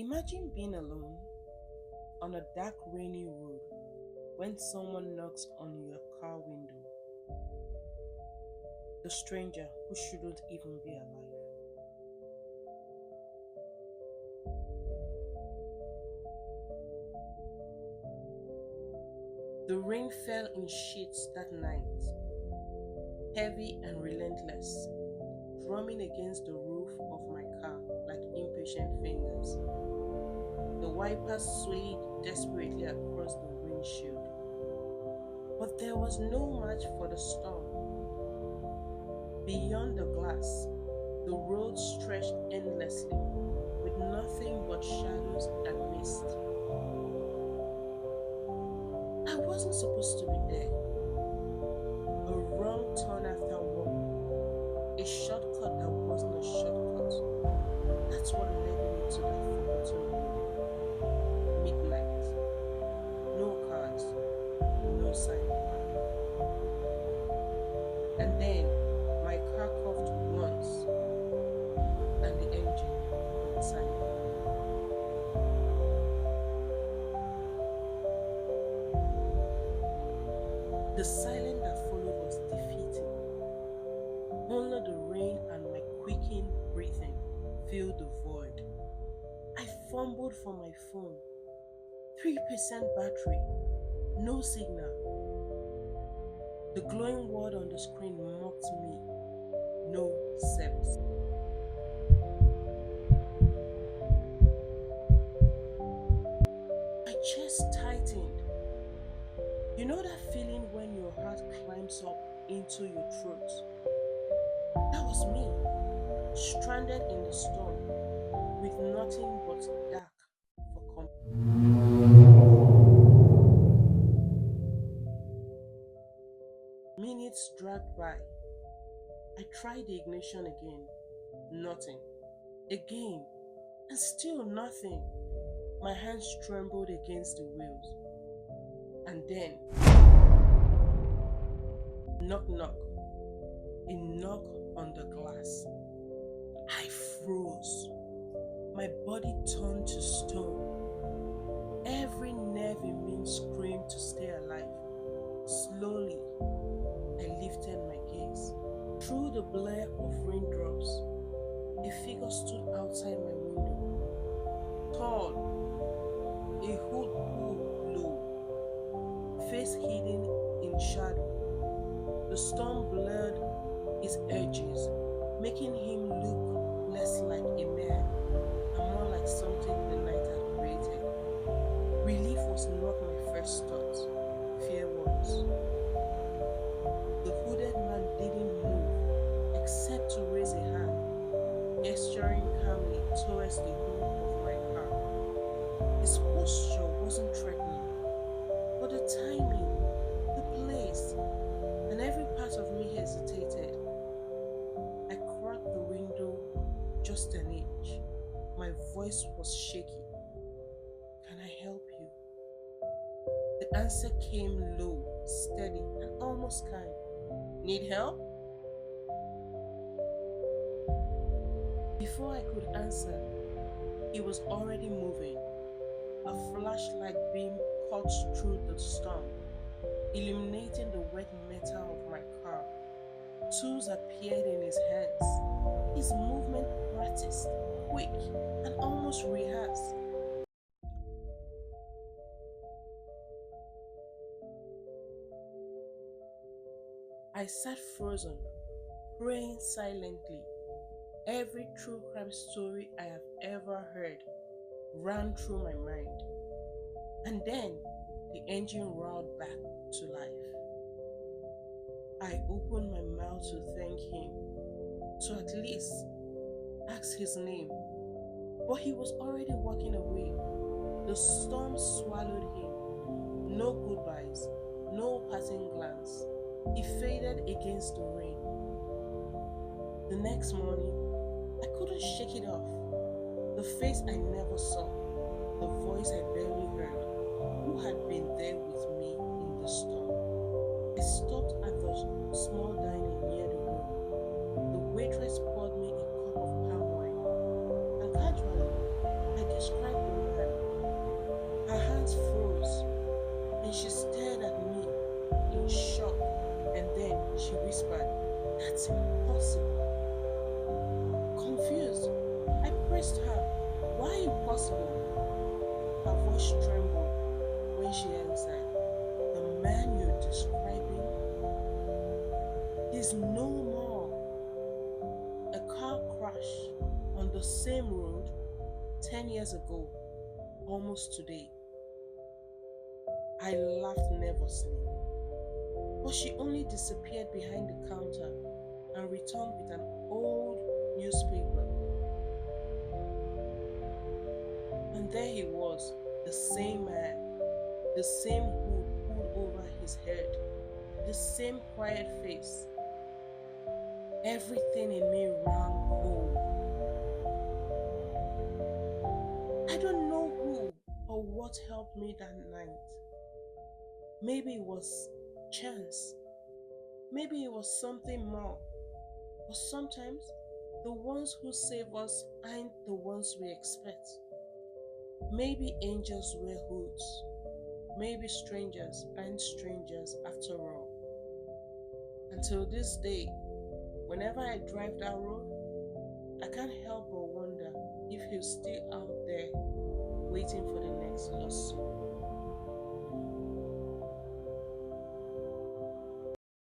Imagine being alone on a dark, rainy road when someone knocks on your car window, the stranger who shouldn't even be alive. The rain fell in sheets that night, heavy and relentless, drumming against the roof of my car like impatient fingers. The wipers swayed desperately across the windshield, but there was no match for the storm. Beyond the glass, the road stretched endlessly, with nothing but shadows and mist. I wasn't supposed to be there. A wrong turn after one, a shortcut that wasn't a shortcut. That's what led me to that forgotten road. Midnight, no cars, no sign of life. And then my car coughed once, and the engine went silent. The silence that followed was defeating. Only the rain and my quickened breathing filled the void. I fumbled for my phone. 3% battery, no signal. The glowing word on the screen mocked me. No service. My chest tightened. You know that feeling when your heart climbs up into your throat? That was me, stranded in the storm, with nothing but dark for company. Minutes dragged by. I tried the ignition again. Nothing. Again. And still nothing. My hands trembled against the wheels. And then, knock knock, a knock on the glass. I froze. My body turned to stone. Every nerve in me screamed to stay alive. Slowly, I lifted my gaze. Through the blare of raindrops, a figure stood outside my window. Tall, a hood pulled low, face hidden in shadow. The storm blurred his edges, making him look less like a man and more like something the night had created. Relief was not my first thought, fear was. The hooded man didn't move except to raise a hand, gesturing calmly towards the hood of my car. His posture wasn't threatening, but the timing, the place, and every part of me hesitated. I cracked the window just an inch. My voice was shaky. Can I help you? The answer came low, steady, and almost kind. Need help? Before I could answer, he was already moving. A flashlight beam cut through the storm, illuminating the wet metal of my car. Tools appeared in his hands. His movement practiced, quick, and almost rehearsed. I sat frozen, praying silently. Every true crime story I have ever heard ran through my mind. And then the engine roared back to life. I opened my mouth to thank him, to at least ask his name. But he was already walking away. The storm swallowed him. No goodbyes, no passing glance. He faded against the rain. The next morning, I couldn't shake it off. The face I never saw, the voice I barely heard, who had been there with me in the storm. I stopped at the small dining near the road. The waitress poured me a cup of palm wine, and casually, I described impossible? Her voice trembled when she answered, the man you're describing is no more. A car crash on the same road 10 years ago, almost today. I laughed nervously, but she only disappeared behind the counter and returned with an old newspaper. And there he was, the same man, the same hood pulled over his head, the same quiet face. Everything in me ran cold. I don't know who or what helped me that night. Maybe it was chance. Maybe it was something more. But sometimes the ones who save us aren't the ones we expect. Maybe angels wear hoods. Maybe strangers aren't strangers after all. Until this day, whenever I drive that road, I can't help but wonder if he's still out there waiting for the next lawsuit.